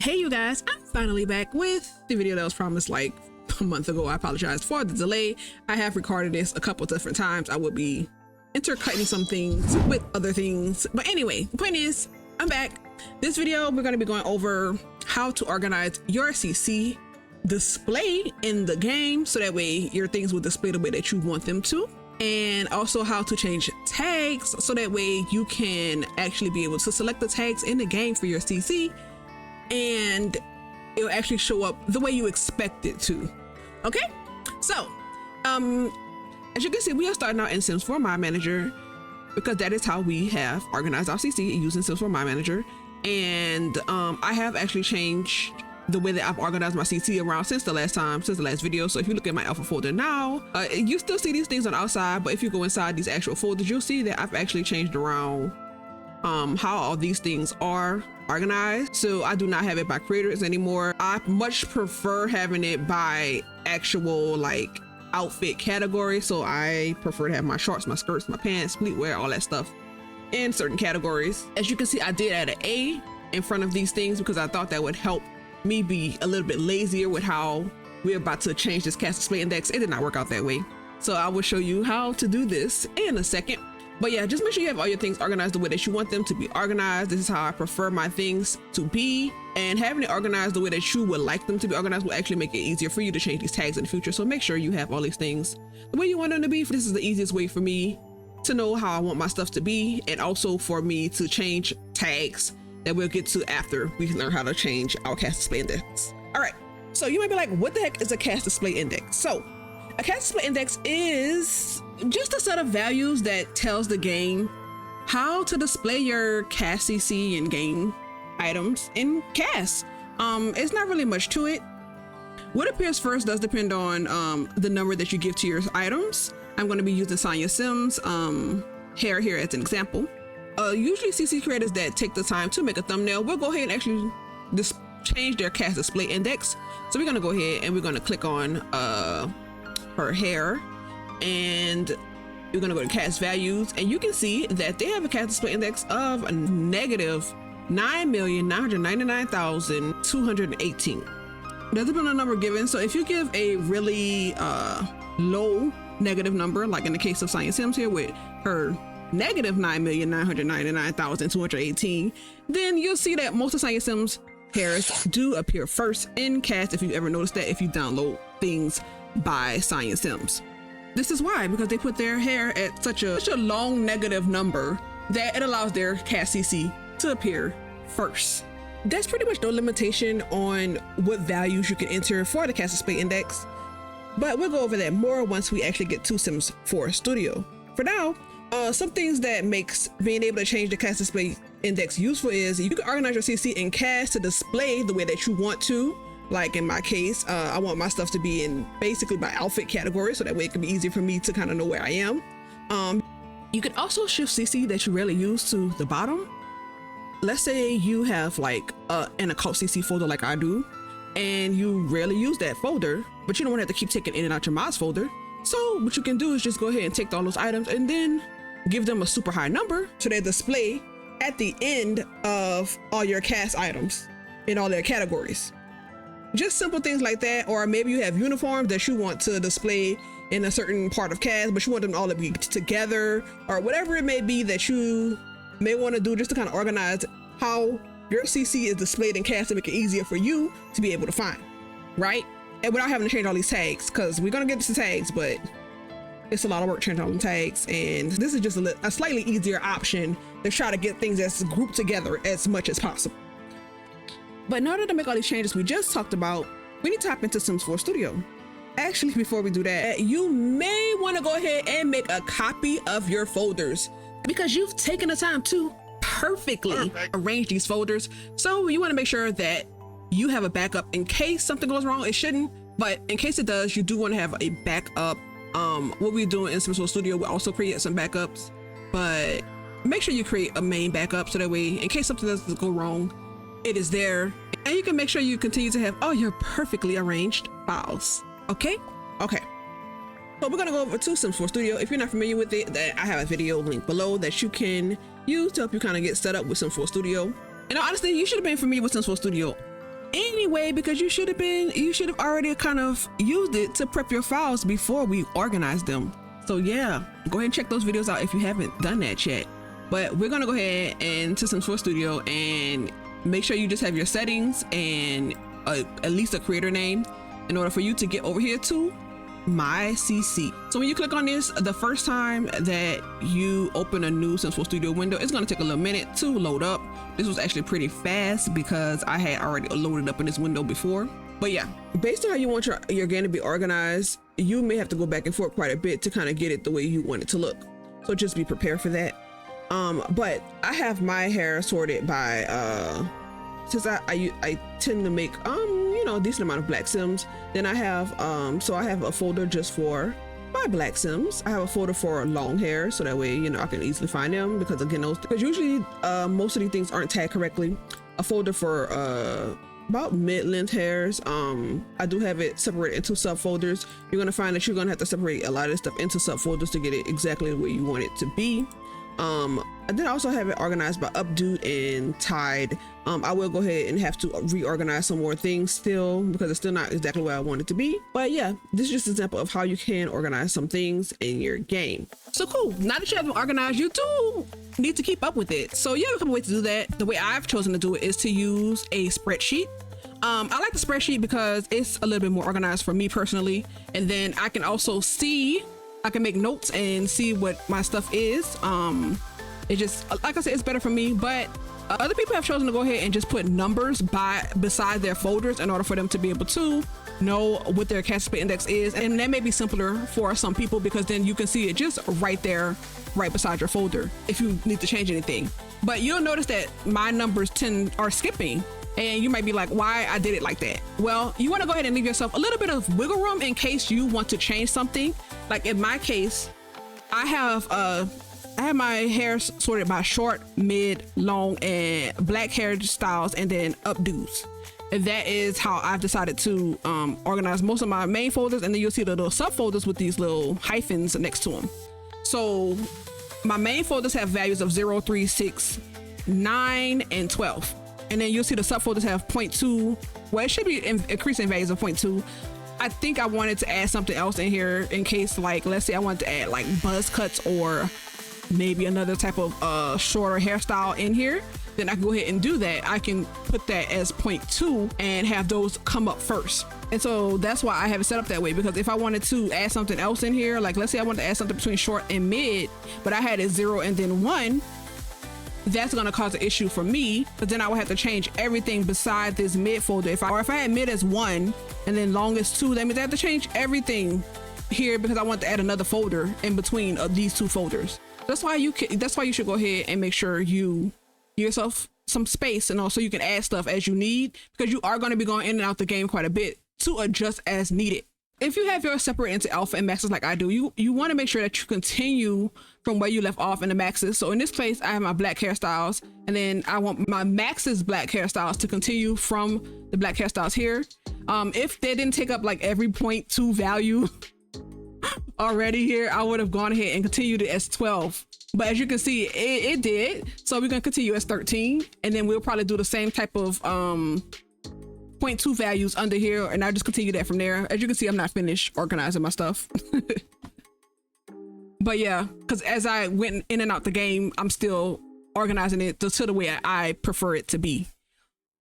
Hey you guys, I'm finally back with the video that was promised like a month ago. I apologize for the delay. I have recorded this a couple different times. I will be intercutting some things with other things. But anyway, the point is, I'm back. This video, we're going to be going over how to organize your CC display in the game so that way your things will display the way that you want them to. And also how to change tags so that way you can actually be able to select the tags in the game for your CC and it'll actually show up the way you expect it to. Okay, so as you can see, we are starting out in Sims 4 My Manager because that is how we have organized our CC using Sims 4 My Manager. And I have actually changed the way that I've organized my CC around since the last video. So if you look at my alpha folder now, you still see these things on the outside, but if you go inside these actual folders, you'll see that I've actually changed around how all these things are organized. So I do not have it by creators anymore. I much prefer having it by actual like outfit category. So I prefer to have my shorts, my skirts, my pants, sleepwear, all that stuff in certain categories. As you can see, I did add an A in front of these things because I thought that would help me be a little bit lazier with how we're about to change this CAS Display Index. It did not work out that way. So I will show you how to do this in a second. But yeah, just make sure you have all your things organized the way that you want them to be organized. This is how I prefer my things to be. And having it organized the way that you would like them to be organized will actually make it easier for you to change these tags in the future. So make sure you have all these things the way you want them to be. This is the easiest way for me to know how I want my stuff to be, and also for me to change tags that we'll get to after we learn how to change our CAS Display Index. All right, so you might be like, what the heck is a CAS Display Index? So a CAS Display Index is just a set of values that tells the game how to display your CAS CC and game items in CAS. It's not really much to it. What appears first does depend on the number that you give to your items. I'm going to be using Sonya Sims hair here as an example. Usually CC creators that take the time to make a thumbnail will go ahead and actually just change their CAS Display Index. So we're going to go ahead and we're going to click on her hair, and you're going to go to CAS values, and you can see that they have a CAS Display Index of negative 9,999,218. That's been a number given. So if you give a really low negative number, like in the case of Sonya Sims here with her negative 9,999,218, then you'll see that most of Sonya Sims hairs do appear first in CAS, if you ever noticed that, if you download things by Sonya Sims. This is why, because they put their hair at such a long negative number that it allows their CAS CC to appear first. There's pretty much no limitation on what values you can enter for the CAS Display Index, but we'll go over that more once we actually get to Sims 4 Studio. For now, some things that makes being able to change the CAS Display Index useful is you can organize your CC in CAS to display the way that you want to. Like in my case, I want my stuff to be in basically by outfit category, so that way it can be easier for me to kind of know where I am. You can also shift CC that you rarely use to the bottom. Let's say you have like an occult CC folder like I do, and you rarely use that folder, but you don't want to have to keep taking in and out your mods folder. So what you can do is just go ahead and take all those items and then give them a super high number so they display at the end of all your CAS items in all their categories. Just simple things like that. Or maybe you have uniforms that you want to display in a certain part of CAS, but you want them all to be together, or whatever it may be that you may want to do just to kind of organize how your CC is displayed in CAS to make it easier for you to be able to find, right? And without having to change all these tags, because we're going to get to tags, but it's a lot of work changing all the tags. And this is just a slightly easier option to try to get things as grouped together as much as possible. But in order to make all these changes we just talked about, we need to hop into Sims 4 Studio. Actually, before we do that, you may want to go ahead and make a copy of your folders because you've taken the time to perfectly arrange these folders. So you want to make sure that you have a backup in case something goes wrong. It shouldn't, but in case it does, you do want to have a backup. What we're doing in Sims 4 Studio, we also create some backups, but make sure you create a main backup so that way in case something does go wrong, it is there, and you can make sure you continue to have all your perfectly arranged files. Okay. So we're gonna go over to Sims 4 Studio. If you're not familiar with it, I have a video link below that you can use to help you kind of get set up with Sims 4 Studio. And honestly, you should have been familiar with Sims 4 Studio anyway, because you should have already kind of used it to prep your files before we organize them. So yeah, go ahead and check those videos out if you haven't done that yet. But we're gonna go ahead and to Sims 4 Studio and make sure you just have your settings and at least a creator name in order for you to get over here to my CC. So when you click on this, the first time that you open a new Sims 4 Studio window, it's going to take a little minute to load up. This was actually pretty fast because I had already loaded up in this window before. But yeah, based on how you want your game to be organized, you may have to go back and forth quite a bit to kind of get it the way you want it to look. So just be prepared for that. But I have my hair sorted by since I tend to make you know, a decent amount of black Sims. Then I have so I have a folder just for my black Sims. I have a folder for long hair, so that way, you know, I can easily find them, because again, because usually most of these things aren't tagged correctly. A folder for about mid-length hairs. I do have it separated into subfolders. You're gonna find that you're gonna have to separate a lot of this stuff into subfolders to get it exactly the way you want it to be. And then I also have it organized by updo and tied. I will go ahead and have to reorganize some more things still, because it's still not exactly where I want it to be. But yeah, this is just an example of how you can organize some things in your game. So cool, now that you have them organized, you do need to keep up with it. So you have a couple ways to do that. The way I've chosen to do it is to use a spreadsheet. I like the spreadsheet because it's a little bit more organized for me personally. And then I can also I can make notes and see what my stuff is. It just, like I said, it's better for me, but other people have chosen to go ahead and just put numbers beside their folders in order for them to be able to know what their CAS Display Index is. And that may be simpler for some people, because then you can see it just right there, right beside your folder if you need to change anything. But you'll notice that my numbers are skipping. And you might be like, why I did it like that? Well, you want to go ahead and leave yourself a little bit of wiggle room in case you want to change something. Like in my case, I have my hair sorted by short, mid, long, and black hairstyles, and then updos. And that is how I've decided to organize most of my main folders. And then you'll see the little subfolders with these little hyphens next to them. So my main folders have values of 0, 3, 6, 9, and 12. And then you'll see the subfolders have 0.2. Well, it should be increasing values of 0.2. I think I wanted to add something else in here in case, like, let's say I wanted to add like buzz cuts or maybe another type of shorter hairstyle in here. Then I can go ahead and do that. I can put that as 0.2 and have those come up first. And so that's why I have it set up that way, because if I wanted to add something else in here, like let's say I wanted to add something between short and mid, but I had it 0 and then 1, that's going to cause an issue for me, but then I would have to change everything beside this mid folder. If I had mid as 1 and then long as 2, that means I have to change everything here because I want to add another folder in between these two folders. That's why you should go ahead and make sure you give yourself some space, and also you can add stuff as you need, because you are going to be going in and out the game quite a bit, to adjust as needed. If you have yours separate into alpha and maxes like I do, you want to make sure that you continue from where you left off in the maxes. So in this place, I have my black hairstyles, and then I want my maxes black hairstyles to continue from the black hairstyles here. If they didn't take up like every 0.2 value already here, I would have gone ahead and continued it as 12. But as you can see, it did. So we're going to continue as 13, and then we'll probably do the same type of 0.2 values under here, and I'll just continue that from there. As you can see, I'm not finished organizing my stuff. But yeah, because as I went in and out the game, I'm still organizing it to the way I prefer it to be.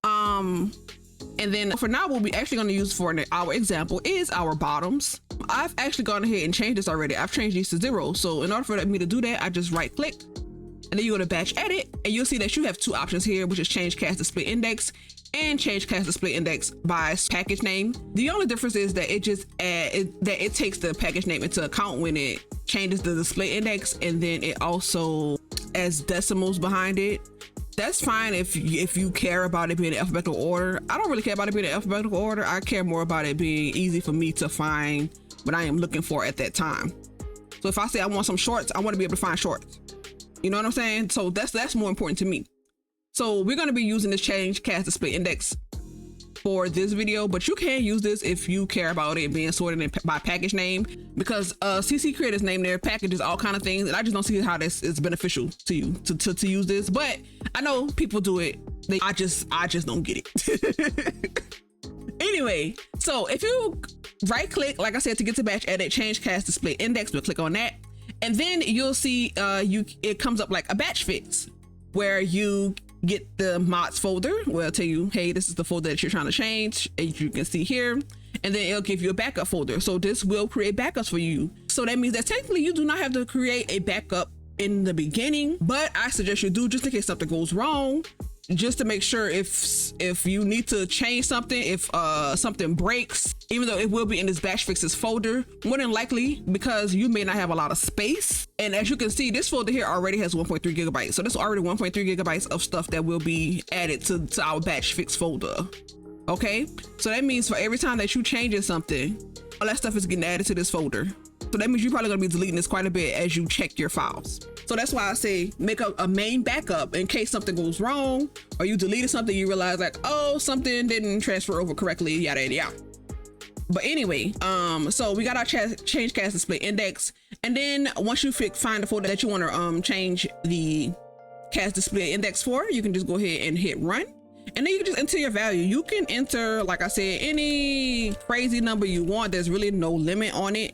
And then for now, what we're actually going to use for our example is our bottoms. I've actually gone ahead and changed this already. I've changed these to 0. So in order for me to do that, I just right click, and then you go to batch edit, and you'll see that you have two options here, which is change CAS Display Index and change CAS Display Index by package name. The only difference is that it takes the package name into account when it changes the display index, and then it also adds decimals behind it. That's fine if you care about it being in alphabetical order. I don't really care about it being in alphabetical order. I care more about it being easy for me to find what I am looking for at that time. So if I say I want some shorts, I want to be able to find shorts. You know what I'm saying? So that's more important to me. So we're going to be using this change CAS Display Index for this video, but you can use this if you care about it being sorted by package name, because CC creators name their packages all kind of things, and I just don't see how this is beneficial to you to use this. But I know people do it. I just don't get it. anyway, so if you right click, like I said, to get to batch edit, change CAS Display Index, we'll click on that. And then you'll see it comes up like a batch fix where you get the mods folder where it'll tell you, hey, this is the folder that you're trying to change, as you can see here. And then it'll give you a backup folder. So this will create backups for you. So that means that technically you do not have to create a backup in the beginning, but I suggest you do, just in case something goes wrong, just to make sure if you need to change something, if something breaks, even though it will be in this batch fixes folder, more than likely because you may not have a lot of space. And as you can see, this folder here already has 1.3 gigabytes. So that's already 1.3 gigabytes of stuff that will be added to our batch fix folder. Okay, so that means for every time that you change something, all that stuff is getting added to this folder. So that means you're probably gonna be deleting this quite a bit as you check your files. So that's why I say make a main backup in case something goes wrong or you deleted something, you realize like, oh, something didn't transfer over correctly, yada, yada, yada. But anyway, so we got our change CAS Display Index. And then once you find the folder that you want to change the CAS Display Index for, you can just go ahead and hit run. And then you can just enter your value. You can enter, like I said, any crazy number you want. There's really no limit on it.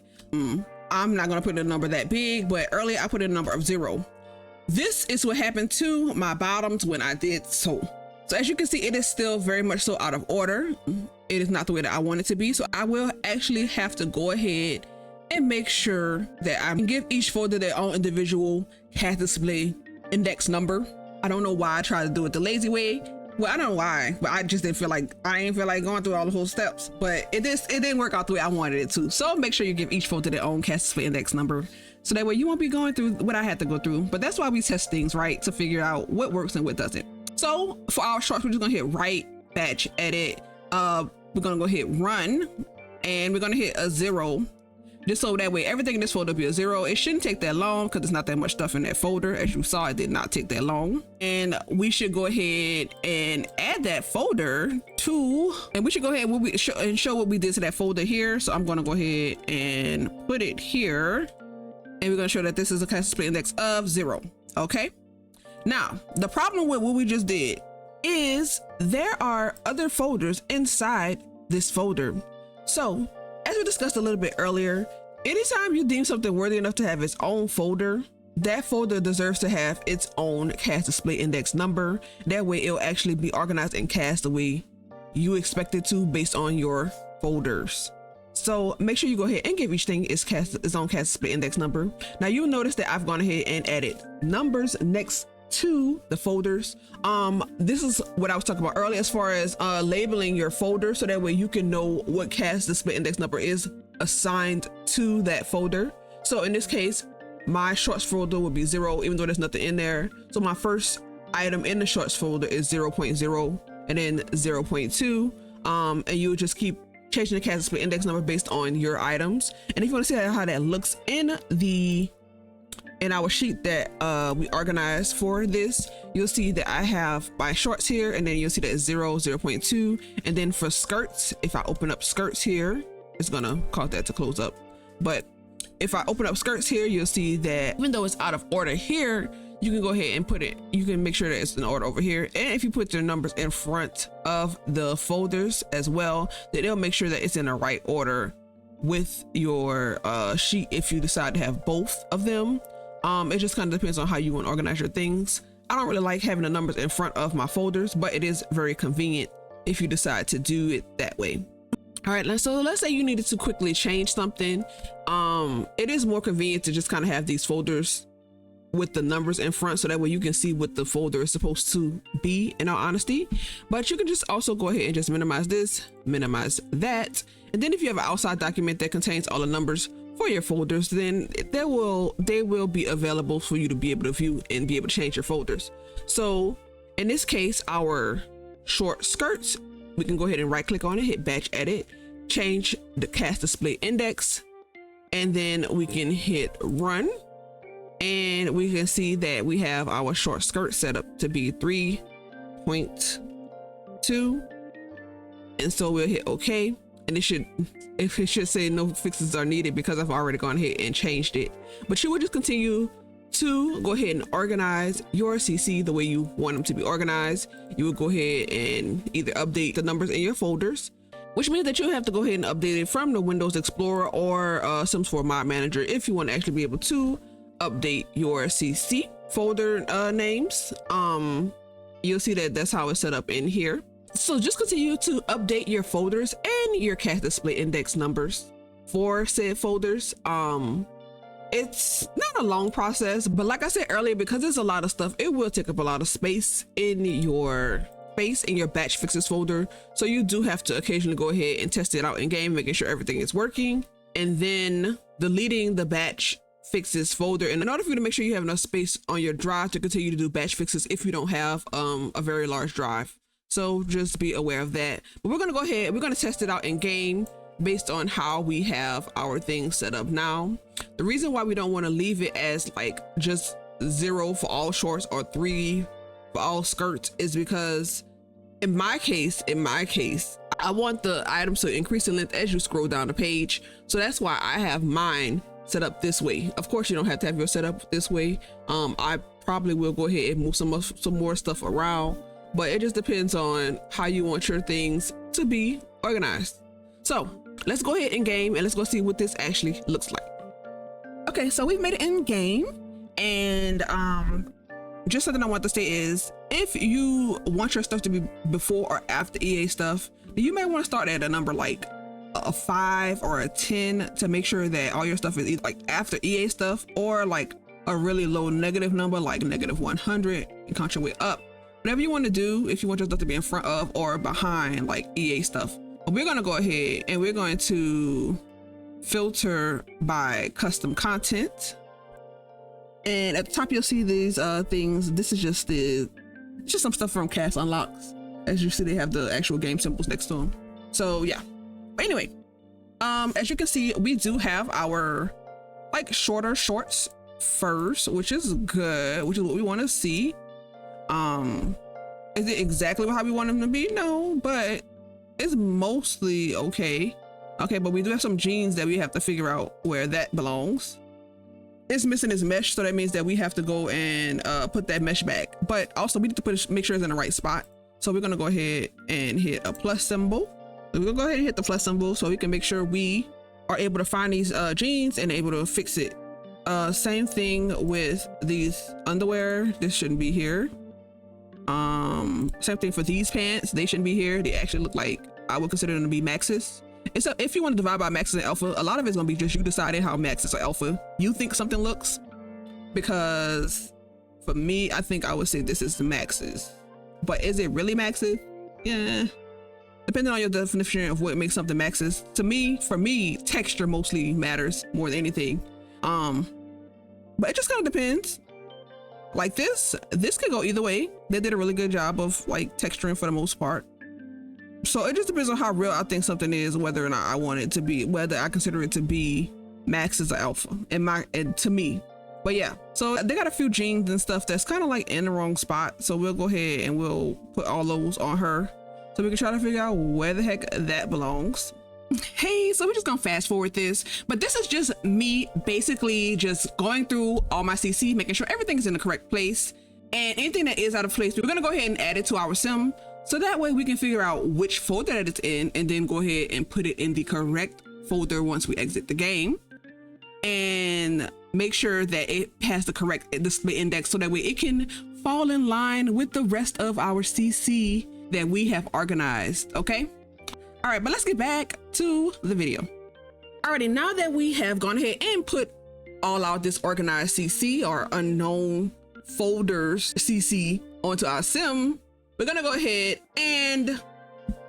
I'm not gonna put a number that big, but earlier I put in a number of 0. This is what happened to my bottoms when I did so. So as you can see, it is still very much so out of order. It is not the way that I want it to be. So I will actually have to go ahead and make sure that I give each folder their own individual CAS Display Index number. I don't know why I tried to do it the lazy way. Well, I don't know why, but I just didn't feel like, going through all the whole steps, but it didn't work out the way I wanted it to. So make sure you give each folder their own CAS Display Index number. So that way you won't be going through what I had to go through. But that's why we test things, right? To figure out what works and what doesn't. So for our shorts, we're just gonna hit right, batch, edit. We're gonna go hit run, and we're gonna hit a 0. Just so that way everything in this folder will be a 0. It shouldn't take that long because there's not that much stuff in that folder. As you saw, it did not take that long. And we should go ahead and add that folder to, and we should go ahead and show what we did to that folder here. So I'm going to go ahead and put it here. And we're going to show that this is a CAS Display Index of 0. Okay. Now, the problem with what we just did is there are other folders inside this folder. So as we discussed a little bit earlier, anytime you deem something worthy enough to have its own folder, that folder deserves to have its own CAS Display Index number. That way it'll actually be organized in CAS the way you expect it to based on your folders. So make sure you go ahead and give each thing its own CAS Display Index number. Now you'll notice that I've gone ahead and added numbers next to the folders. This is what I was talking about earlier as far as labeling your folder, so that way you can know what CAS Display Index number is assigned to that folder. So in this case, my shorts folder would be 0, even though there's nothing in there. So my first item in the shorts folder is 0.0 and then 0.2. And you would just keep changing the CAS Display Index number based on your items. And if you want to see how that looks in our sheet that we organized for this, you'll see that I have my shorts here, and then you'll see that it's 0.2. And then for skirts, if I open up skirts here, it's gonna cause that to close up. But if I open up skirts here, you'll see that even though it's out of order here, you can go ahead and put it, you can make sure that it's in order over here. And if you put your numbers in front of the folders as well, then it'll make sure that it's in the right order with your sheet if you decide to have both of them. It just kind of depends on how you want to organize your things. I don't really like having the numbers in front of my folders, but it is very convenient if you decide to do it that way. All right, so let's say you needed to quickly change something. It is more convenient to just kind of have these folders with the numbers in front, so that way you can see what the folder is supposed to be, in all honesty. But you can just also go ahead and just minimize this, minimize that. And then if you have an outside document that contains all the numbers for your folders, then they will be available for you to be able to view and be able to change your folders. So in this case, our short skirts, we can go ahead and right click on it, hit batch edit, change the CAS Display Index, and then we can hit run. And we can see that we have our short skirt set up to be 3.2. And so we'll hit OK. And it should say no fixes are needed because I've already gone ahead and changed it. But you would just continue to go ahead and organize your CC the way you want them to be organized. You would go ahead and either update the numbers in your folders, which means that you have to go ahead and update it from the Windows Explorer or Sims 4 Mod Manager if you want to actually be able to update your CC folder names. You'll see that that's how it's set up in here. So just continue to update your folders and your CAS Display Index numbers for said folders. It's not a long process, but like I said earlier, because there's a lot of stuff, it will take up a lot of space in your batch fixes folder. So you do have to occasionally go ahead and test it out in game, making sure everything is working, and then deleting the batch fixes folder. And in order for you to make sure you have enough space on your drive to continue to do batch fixes if you don't have a very large drive. So just be aware of that. But we're gonna go ahead, we're gonna test it out in game based on how we have our things set up now. The reason why we don't want to leave it as like just 0 for all shorts or 3 for all skirts is because in my case, I want the items to increase in length as you scroll down the page. So that's why I have mine set up this way. Of course, you don't have to have your setup this way. I probably will go ahead and move some more stuff around, but it just depends on how you want your things to be organized. So let's go ahead in game and let's go see what this actually looks like. Okay, so we've made it in game, and just something I want to say is if you want your stuff to be before or after EA stuff, you may want to start at a number like a 5 or a 10 to make sure that all your stuff is either like after EA stuff or like a really low negative number like -100 and count your way up. Whatever you want to do, if you want your stuff to be in front of or behind like EA stuff. But we're going to go ahead and we're going to filter by custom content. And at the top, you'll see these things. This is just some stuff from CAS Unlocks. As you see, they have the actual game symbols next to them. So yeah, but anyway, as you can see, we do have our like shorter shorts first, which is good, which is what we want to see. Is it exactly how we want them to be? No, but it's mostly okay. Okay, but we do have some jeans that we have to figure out where that belongs. It's missing its mesh, so that means that we have to go and put that mesh back. But also we need to make sure it's in the right spot. So we're gonna go ahead and hit a plus symbol. So we're gonna go ahead and hit the plus symbol so we can make sure we are able to find these jeans and able to fix it. Same thing with these underwear. This shouldn't be here. Same thing for these pants. They shouldn't be here. They actually look like I would consider them to be maxes. And so if you want to divide by maxes and alpha, a lot of it's gonna be just you deciding how maxes or alpha you think something looks. Because for me, I think I would say this is the maxes. But is it really maxes? Yeah. Depending on your definition of what makes something maxes. To me, for me, texture mostly matters more than anything. But it just kind of depends. Like this could go either way. They did a really good job of like texturing for the most part. So it just depends on how real I think something is, whether or not I want it to be, whether I consider it to be maxes or alpha and to me. But yeah, so they got a few jeans and stuff that's kind of like in the wrong spot. So we'll go ahead and we'll put all those on her so we can try to figure out where the heck that belongs. Hey, so we're just gonna fast forward this, but this is just me basically just going through all my CC, making sure everything is in the correct place, and anything that is out of place, we're gonna go ahead and add it to our sim. So that way we can figure out which folder that it's in and then go ahead and put it in the correct folder once we exit the game, and make sure that it has the correct display index so that way it can fall in line with the rest of our CC that we have organized. Okay. All right, but let's get back to the video. Alrighty, now that we have gone ahead and put all our disorganized CC or unknown folders CC onto our sim, we're gonna go ahead and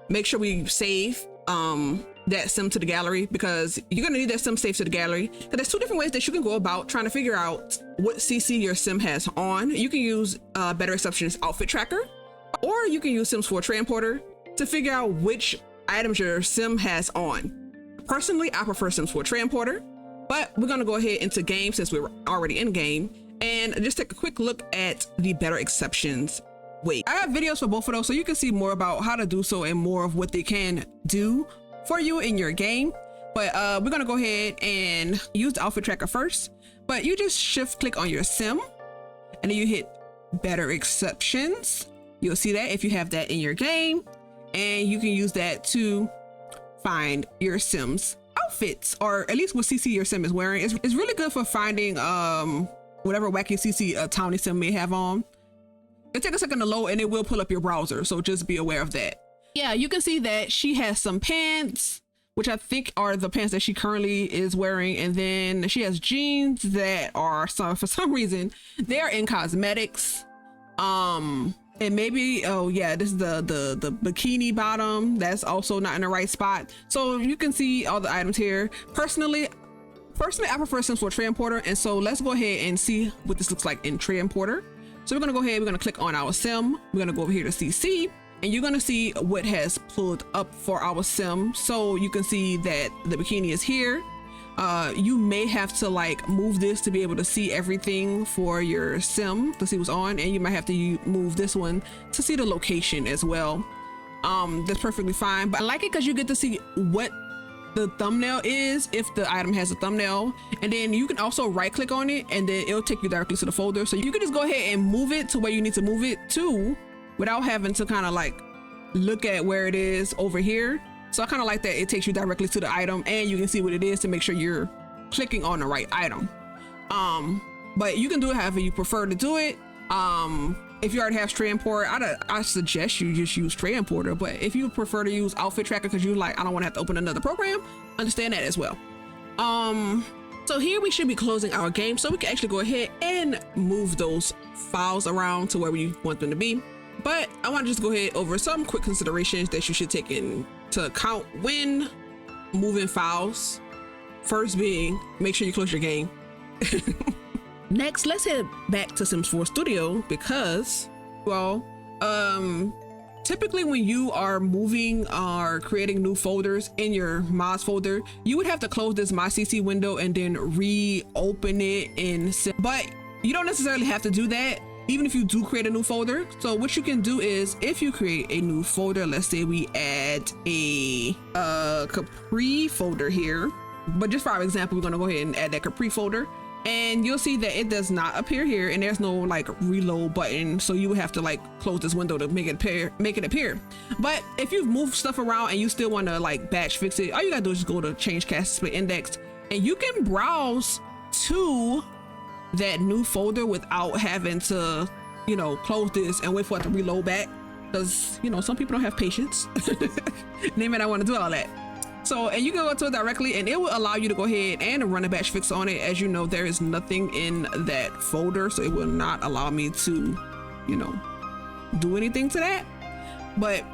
make sure we save that sim to the gallery, because you're gonna need that sim saved to the gallery. Because there's two different ways that you can go about trying to figure out what CC your sim has on. You can use Better Exception's outfit tracker, or you can use Sims 4 Transporter to figure out which items your sim has on. Personally, I prefer Sims 4 Transporter, but we're gonna go ahead into game since we're already in game and just take a quick look at the Better Exceptions. Wait, I have videos for both of those so you can see more about how to do so and more of what they can do for you in your game. But we're gonna go ahead and use the outfit tracker first, but you just shift click on your sim and then you hit Better Exceptions. You'll see that if you have that in your game, and you can use that to find your Sim's outfits, or at least what CC your Sim is wearing. It's really good for finding whatever wacky CC a townie Sim may have on. It'll take a second to load and it will pull up your browser, so just be aware of that. Yeah, you can see that she has some pants, which I think are the pants that she currently is wearing, and then she has jeans that are for some reason they're in cosmetics. And maybe, oh yeah, this is the bikini bottom that's also not in the right spot. So you can see all the items here. Personally, I prefer Sims 4 Tray Importer, and so let's go ahead and see what this looks like in Tray Importer. So we're gonna go ahead, we're gonna click on our Sim, we're gonna go over here to CC, and you're gonna see what has pulled up for our Sim. So you can see that the bikini is here. You may have to like move this to be able to see everything for your Sim, to see what's on, and you might have to move this one to see the location as well. That's perfectly fine, but I like it because you get to see what the thumbnail is if the item has a thumbnail, and then you can also right click on it and then it'll take you directly to the folder, so you can just go ahead and move it to where you need to move it to without having to kind of like look at where it is over here. So I kind of like that it takes you directly to the item and you can see what it is to make sure you're clicking on the right item. But you can do it however you prefer to do it. If you already have Tray Importer, I suggest you just use Tray Importer, but if you prefer to use Outfit Tracker because you like, I don't want to have to open another program, understand that as well. So here we should be closing our game, so we can actually go ahead and move those files around to where we want them to be. But I want to just go ahead over some quick considerations that you should take into account when moving files. First being, make sure you close your game. Next, let's head back to Sims 4 Studio because, well, typically when you are moving or creating new folders in your mods folder, you would have to close this My CC window and then reopen it in Sim. But you don't necessarily have to do that, even if you do create a new folder. So what you can do is, if you create a new folder, let's say we add a Capri folder here, but just for our example, we're gonna go ahead and add that Capri folder. And you'll see that it does not appear here, and there's no like reload button, so you would have to like close this window to make it appear. But if you've moved stuff around and you still want to like batch fix it, all you gotta do is just go to change CAS Display Index, and you can browse to that new folder without having to, you know, close this and wait for it to reload back, because, you know, some people don't have patience. They may not want to do all that. So, and you can go to it directly and it will allow you to go ahead and run a batch fix on it. As you know, there is nothing in that folder, so it will not allow me to, you know, do anything to that. But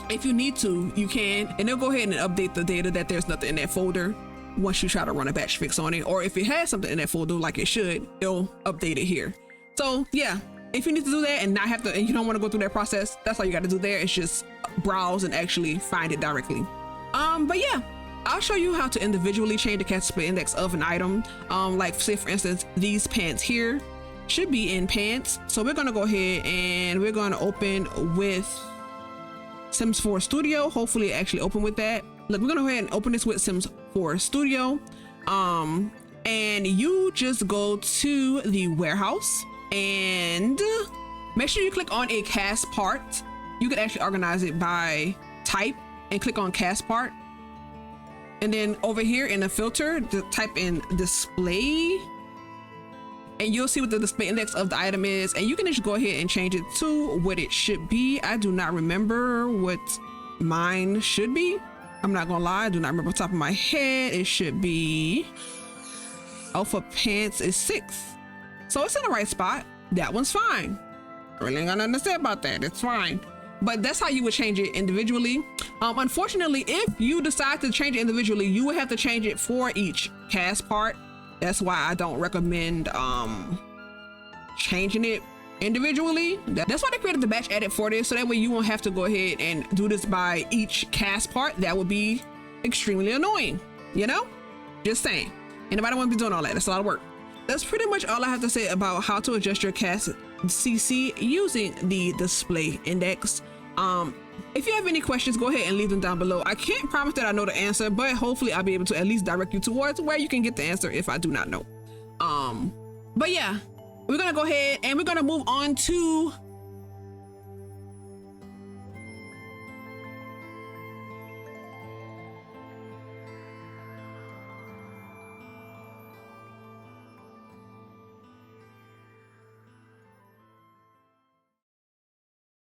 if you need to, you can, and it'll go ahead and update the data that there's nothing in that folder once you try to run a batch fix on it. Or if it has something in that folder like it should, it'll update it here. So yeah, if you need to do that and not have to, and you don't want to go through that process, that's all you got to do there. It's just browse and actually find it directly. But yeah, I'll show you how to individually change the CAS Display Index of an item. Like say for instance, these pants here should be in pants. So we're gonna go ahead and we're gonna open with Sims 4 Studio. Hopefully it actually open with that. Look, we're gonna go ahead and open this with Sims 4 Studio. And you just go to the warehouse and make sure you click on a CAS part. You can actually organize it by type and click on CAS part, and then over here in the filter, type in display, and you'll see what the display index of the item is, and you can just go ahead and change it to what it should be. I do not remember what mine should be. I'm not gonna lie, I do not remember off the top of my head. It should be, alpha pants is 6, so it's in the right spot. That one's fine. I really ain't got nothing to say about that. It's fine. But that's how you would change it individually. Unfortunately, if you decide to change it individually, you would have to change it for each CAS part. That's why I don't recommend changing it individually. That's why they created the batch edit for this, so that way you won't have to go ahead and do this by each CAS part. That would be extremely annoying, you know? Just saying. Anybody want to be doing all that? That's a lot of work. That's pretty much all I have to say about how to adjust your CAS CC using the display index. If you have any questions, go ahead and leave them down below. I can't promise that I know the answer, but hopefully I'll be able to at least direct you towards where you can get the answer if I do not know. But yeah, we're gonna go ahead and we're gonna move on to